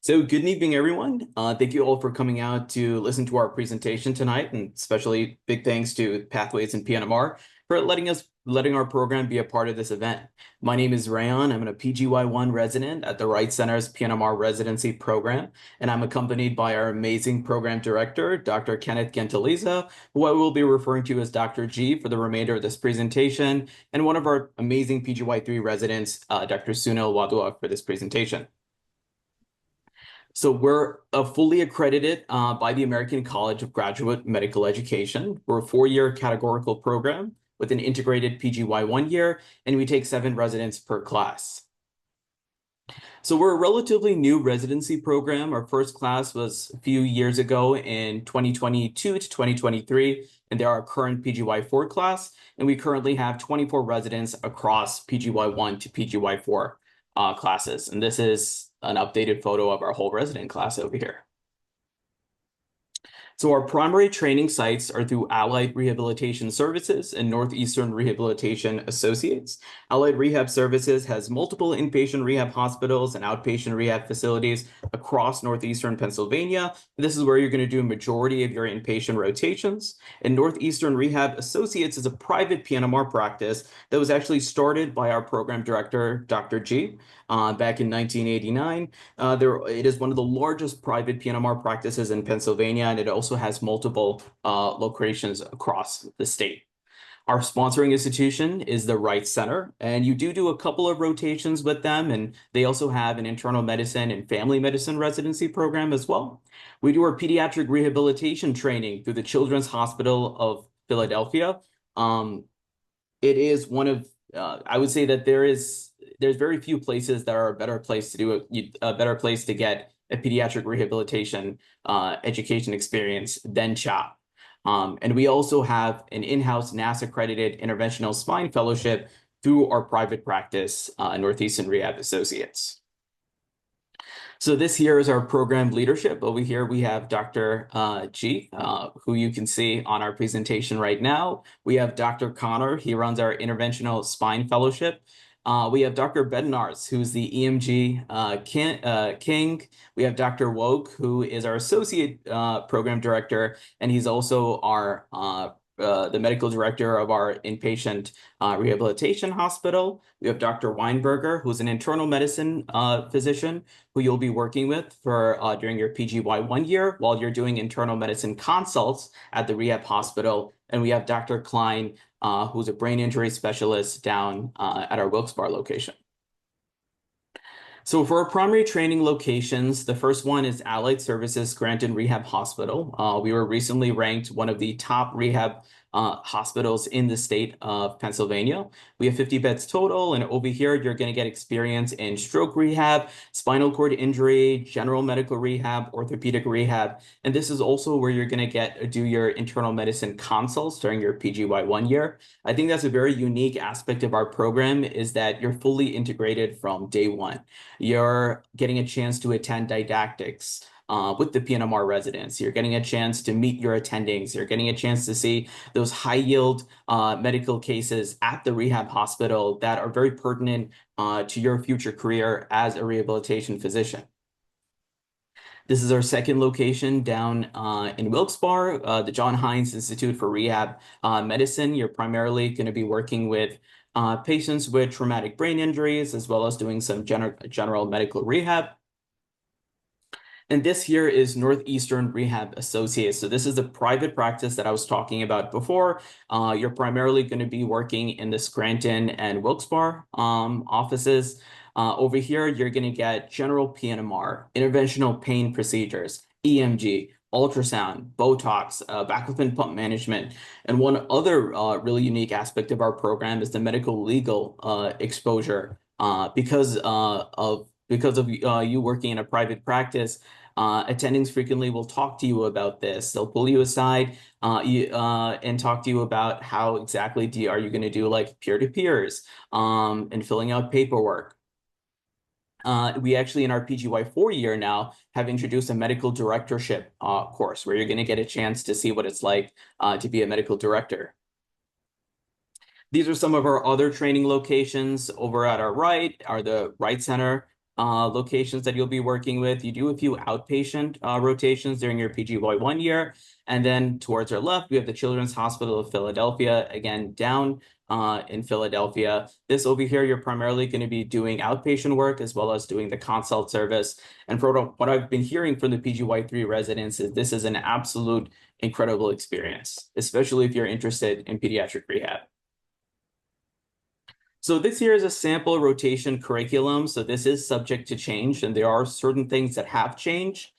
So good evening, everyone. Thank you all for coming out to listen to our presentation tonight, and especially big thanks to Pathways and PM&R for letting our program be a part of this event. My name is Rayon. I'm a PGY1 resident at the Wright Center's PM&R Residency program, and I'm accompanied by our amazing program director, Dr. Kenneth Gentiliza, who I will be referring to as Dr. G for the remainder of this presentation, and one of our amazing PGY3 residents, Dr. Sunil Wadua, for this presentation. So we're fully accredited by the American College of Graduate Medical Education. We're a 4-year categorical program with an integrated PGY 1 year, and we take 7 residents per class. So we're a relatively new residency program. Our first class was a few years ago in 2022 to 2023, and they're our current PGY 4 class, and we currently have 24 residents across PGY 1 to PGY 4 classes. And this is an updated photo of our whole resident class over here. So our primary training sites are through Allied Rehabilitation Services and Northeastern Rehabilitation Associates. Allied Rehab Services has multiple inpatient rehab hospitals and outpatient rehab facilities across Northeastern Pennsylvania. This is where you're going to do a majority of your inpatient rotations. And Northeastern Rehab Associates is a private PM&R practice that was actually started by our program director, Dr. G, back in 1989. It is one of the largest private PM&R practices in Pennsylvania, and it also has multiple locations across the state. Our sponsoring institution is the Wright Center, and you do a couple of rotations with them, and they also have an internal medicine and family medicine residency program as well. We do our pediatric rehabilitation training through the Children's Hospital of Philadelphia. It is one of, I would say that there's very few places that are a better place to do a better place to get a pediatric rehabilitation education experience than CHOP. And we also have an in-house NASS-accredited interventional spine fellowship through our private practice, Northeastern Rehab Associates. So this here is our program leadership. Over here we have Dr. G, who you can see on our presentation right now. We have Dr. Connor. He runs our interventional spine fellowship. We have Dr. Bednars, who's the EMG king. We have Dr. Woke, who is our associate program director, and he's also our the medical director of our inpatient rehabilitation hospital. We have Dr. Weinberger, who's an internal medicine physician who you'll be working with for during your PGY 1 year while you're doing internal medicine consults at the rehab hospital. And we have Dr. Klein, who's a brain injury specialist down at our Wilkes-Barre location. So for our primary training locations, the first one is Allied Services Scranton Rehab Hospital. We were recently ranked one of the top rehab hospitals in the state of Pennsylvania. We have 50 beds total, and over here you're going to get experience in stroke rehab, spinal cord injury, general medical rehab, orthopedic rehab, and this is also where you're going to do your internal medicine consults during your PGY 1 year. I think that's a very unique aspect of our program, is that you're fully integrated from day one. You're getting a chance to attend didactics with the PM&R residents. You're getting a chance to meet your attendings. You're getting a chance to see those high-yield medical cases at the rehab hospital that are very pertinent to your future career as a rehabilitation physician. This is our second location down in Wilkes-Barre, the John Hines Institute for Rehab Medicine. You're primarily going to be working with patients with traumatic brain injuries, as well as doing some general medical rehab. And this here is Northeastern Rehab Associates. So this is the private practice that I was talking about before. You're primarily going to be working in the Scranton and Wilkes-Barre offices. Over here, you're going to get general PM&R, interventional pain procedures, EMG, ultrasound, Botox, baclofen pump management. And one other really unique aspect of our program is the medical legal exposure. Because of you working in a private practice, attendings frequently will talk to you about this. They'll pull you aside and talk to you about how exactly are you going to do like peer-to-peers and filling out paperwork. We actually, in our PGY 4 year now, have introduced a medical directorship course where you're going to get a chance to see what it's like to be a medical director. These are some of our other training locations. Over at our right are the Wright Center locations that you'll be working with. You do a few outpatient rotations during your PGY 1 year. And then towards our left, we have the Children's Hospital of Philadelphia, again, down in Philadelphia. This over here, you're primarily going to be doing outpatient work as well as doing the consult service. And for what I've been hearing from the PGY3 residents is this is an absolute incredible experience, especially if you're interested in pediatric rehab. So this here is a sample rotation curriculum. So this is subject to change, and there are certain things that have changed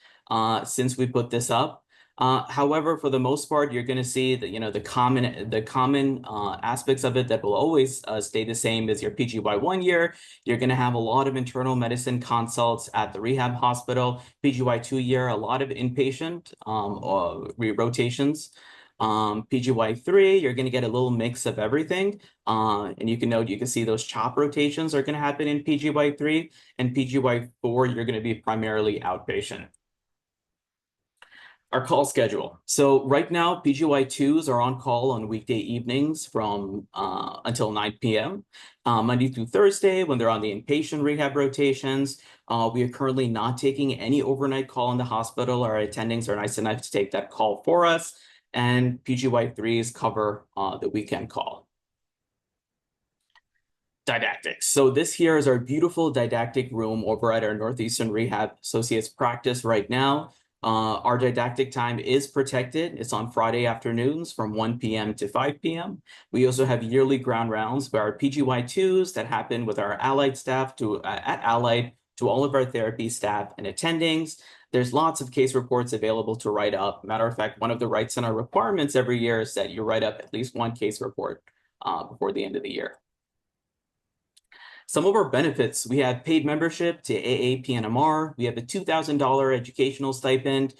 since we put this up. However, for the most part, you're going to see that the common aspects of it that will always stay the same is your PGY 1 year. You're going to have a lot of internal medicine consults at the rehab hospital. PGY 2 year, a lot of inpatient rotations. PGY 3, you're going to get a little mix of everything. And you can see those chop rotations are going to happen in PGY 3, and PGY 4, you're going to be primarily outpatient. Our call schedule. So right now, PGY 2s are on call on weekday evenings from until 9 p.m. Monday through Thursday when they're on the inpatient rehab rotations. We are currently not taking any overnight call in the hospital. Our attendings are nice enough to take that call for us. And PGY 3s cover the weekend call. Didactics. So this here is our beautiful didactic room over at our Northeastern Rehab Associates practice right now. Our didactic time is protected. It's on Friday afternoons from 1 p.m. to 5 p.m. We also have yearly ground rounds where our PGY 2s that happen with our allied staff at Allied to all of our therapy staff and attendings. There's lots of case reports available to write up. Matter of fact, one of the Wright Center requirements every year is that you write up at least one case report before the end of the year. Some of our benefits, we have paid membership to AA PM&R. We have a $2,000 educational stipend,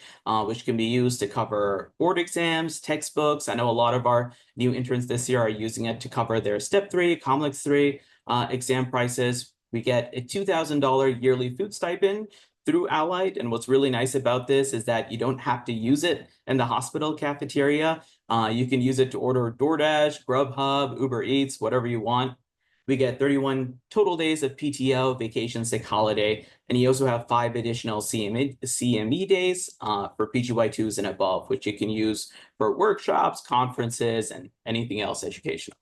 which can be used to cover board exams, textbooks. I know a lot of our new interns this year are using it to cover their Step 3, Complex 3 exam prices. We get a $2,000 yearly food stipend through Allied. And what's really nice about this is that you don't have to use it in the hospital cafeteria. You can use it to order DoorDash, Grubhub, Uber Eats, whatever you want. We get 31 total days of PTO, vacation, sick holiday, and you also have 5 additional CME days for PGY 2s and above, which you can use for workshops, conferences, and anything else educational.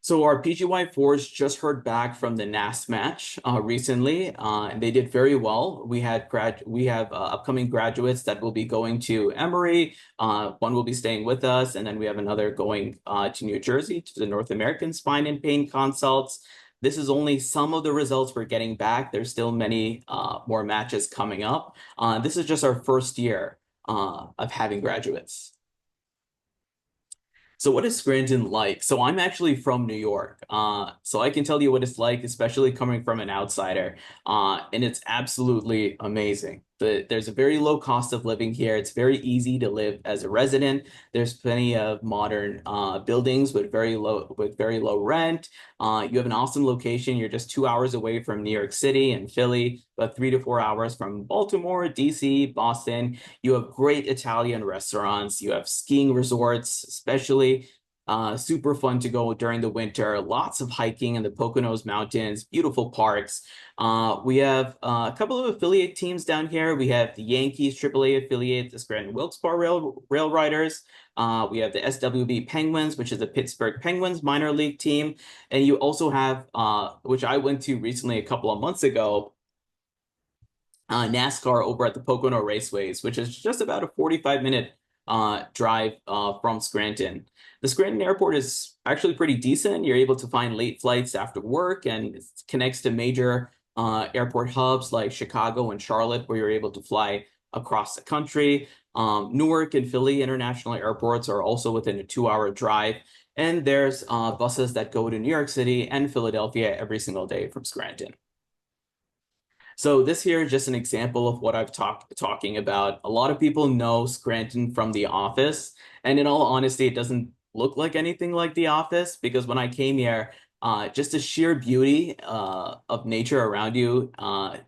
So our PGY 4s just heard back from the NAST match recently, and they did very well. We have upcoming graduates that will be going to Emory. One will be staying with us, and then we have another going to New Jersey to the North American Spine and Pain Consults. This is only some of the results we're getting back. There's still many more matches coming up. This is just our first year of having graduates. So what is Scranton like? So I'm actually from New York. So I can tell you what it's like, especially coming from an outsider. And it's absolutely amazing. There's a very low cost of living here. It's very easy to live as a resident. There's plenty of modern buildings with very low rent. You have an awesome location. You're just 2 hours away from New York City and Philly, but 3 to 4 hours from Baltimore, DC, Boston. You have great Italian restaurants. You have skiing resorts, especially. Super fun to go during the winter. Lots of hiking in the Poconos Mountains, beautiful parks. We have a couple of affiliate teams down here. We have the Yankees AAA affiliate, the Scranton Wilkes-Barre Rail Riders. We have the SWB Penguins, which is the Pittsburgh Penguins minor league team. And you also have, which I went to recently a couple of months ago, NASCAR over at the Pocono Raceways, which is just about a 45-minute drive from Scranton. The Scranton Airport is actually pretty decent. You're able to find late flights after work, and it connects to major airport hubs like Chicago and Charlotte, where you're able to fly across the country. Newark and Philly international airports are also within a 2-hour drive. And there's buses that go to New York City and Philadelphia every single day from Scranton. So this here is just an example of what I've talking about. A lot of people know Scranton from The Office, and in all honesty, it doesn't look like anything like The Office, because when I came here, just the sheer beauty of nature around you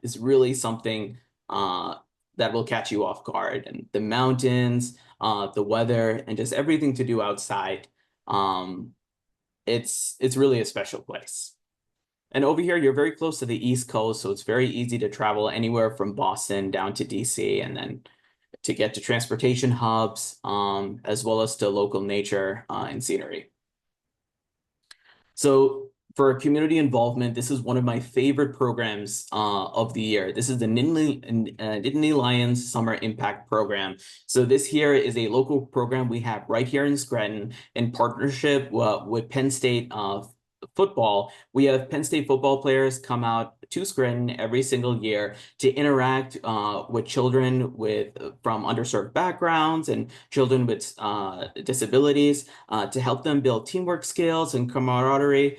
is really something that will catch you off guard. And the mountains, the weather, and just everything to do outside. It's really a special place. And over here, you're very close to the East Coast, so it's very easy to travel anywhere from Boston down to DC and then to get to transportation hubs, as well as to local nature and scenery. So for community involvement, this is one of my favorite programs of the year. This is the Nittany Lions Summer Impact Program. So this here is a local program we have right here in Scranton in partnership with Penn State football. We have Penn State football players come out to Scranton every single year to interact with children from underserved backgrounds and children with disabilities to help them build teamwork skills and camaraderie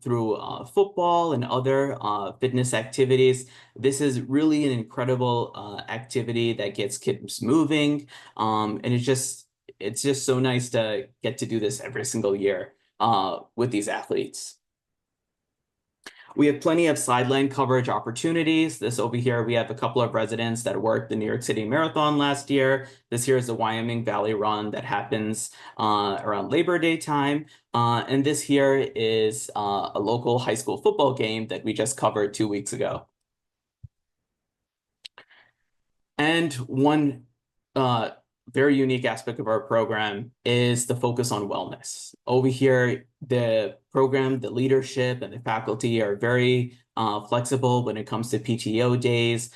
through football and other fitness activities. This is really an incredible activity that gets kids moving, and it's just so nice to get to do this every single year with these athletes. We have plenty of sideline coverage opportunities. This over here, we have a couple of residents that worked the New York City Marathon last year. This here is the Wyoming Valley Run that happens around Labor Day time. And this here is a local high school football game that we just covered 2 weeks ago. And one very unique aspect of our program is the focus on wellness. Over here, the program, the leadership, and the faculty are very flexible when it comes to PTO days,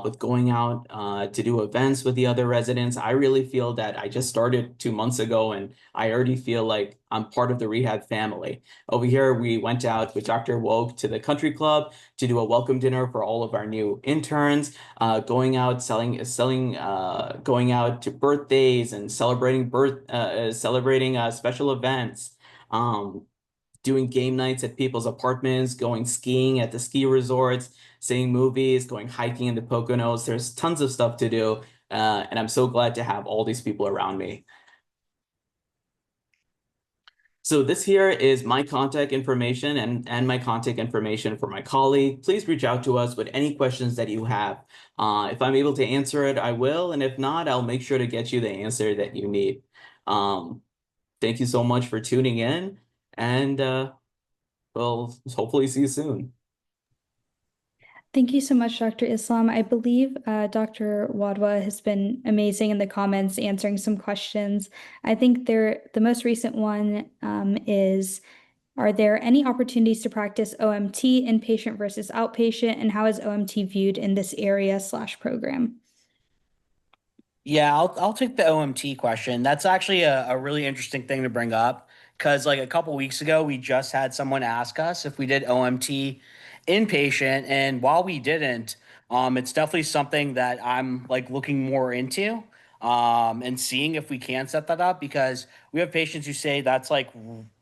with going out to do events with the other residents. I really feel that I just started 2 months ago and I already feel like I'm part of the rehab family. Over here, we went out with Dr. Woke to the country club to do a welcome dinner for all of our new interns, going out going out to birthdays and celebrating special events, doing game nights at people's apartments, going skiing at the ski resorts, seeing movies, going hiking in the Poconos. There's tons of stuff to do, and I'm so glad to have all these people around me. So this here is my contact information and my contact information for my colleague. Please reach out to us with any questions that you have. If I'm able to answer it, I will. And if not, I'll make sure to get you the answer that you need. Thank you so much for tuning in, and we'll hopefully see you soon. Thank you so much, Dr. Islam. I believe Dr. Wadwa has been amazing in the comments answering some questions. I think the most recent one is, are there any opportunities to practice OMT inpatient versus outpatient, and how is OMT viewed in this area/program? Yeah, I'll take the OMT question. That's actually a really interesting thing to bring up because like a couple weeks ago, we just had someone ask us if we did OMT inpatient, and while we didn't, it's definitely something that I'm like looking more into, and seeing if we can set that up because we have patients who say that's like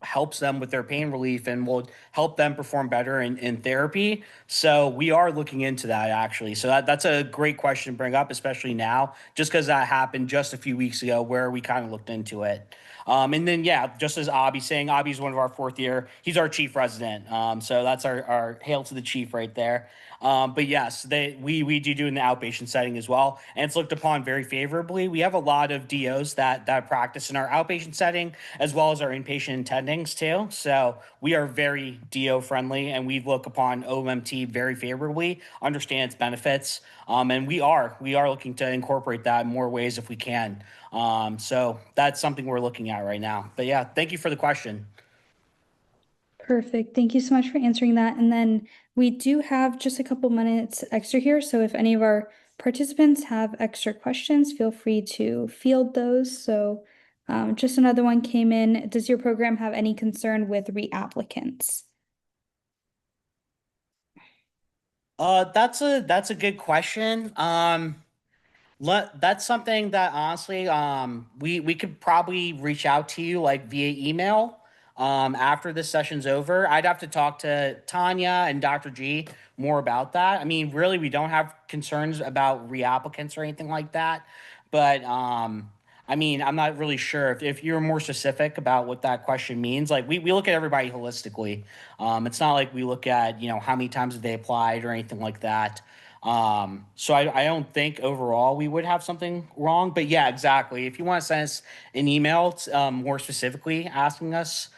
helps them with their pain relief and will help them perform better in therapy. So we are looking into that actually. So that's a great question to bring up, especially now, just because that happened just a few weeks ago where we kind of looked into it. And then, yeah, just as Abby's saying, Abby's one of our fourth year. He's our chief resident. So that's our hail to the chief right there. But yes, we do in the outpatient setting as well, and it's looked upon very favorably. We have a lot of DOs that practice in our outpatient setting as well as our inpatient attendings too. So we are very DO friendly, and we look upon OMT very favorably, understand its benefits, and we are looking to incorporate that in more ways if we can. So that's something we're looking at right now. But yeah, thank you for the question. Perfect. Thank you so much for answering that. And then we do have just a couple minutes extra here. So if any of our participants have extra questions, feel free to field those. So just another one came in. Does your program have any concern with reapplicants? That's a good question. That's something that honestly, we could probably reach out to you like via email, after this session's over. I'd have to talk to Tanya and Dr. G more about that. I mean, really, we don't have concerns about reapplicants or anything like that, but I mean, I'm not really sure if you're more specific about what that question means. Like we look at everybody holistically. It's not like we look at, how many times have they applied or anything like that. So I don't think overall we would have something wrong, but yeah, exactly. If you want to send us an email, more specifically asking us,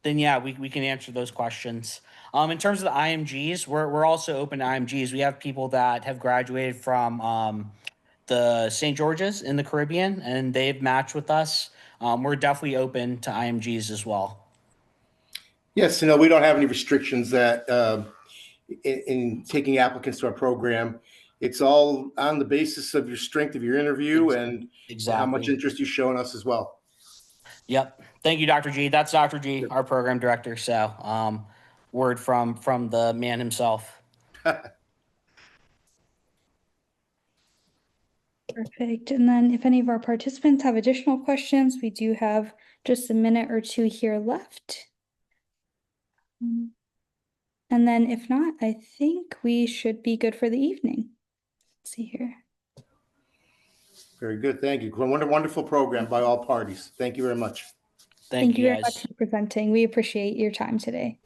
then yeah, we can answer those questions. In terms of the IMGs, we're also open to IMGs. We have people that have graduated from the St. George's in the Caribbean, and they've matched with us. We're definitely open to IMGs as well. Yes, we don't have any restrictions that in taking applicants to our program. It's all on the basis of your strength of your interview and how much Exactly. interest you show in us as well. Yep. Thank you, Dr. G. That's Dr. G, our program director. So, word from the man himself. Perfect. And then if any of our participants have additional questions, we do have just a minute or two here left. And then if not, I think we should be good for the evening. Let's see here. Very good. Thank you. Wonderful program by all parties. Thank you very much. Thank you, very guys. much for presenting. We appreciate your time today.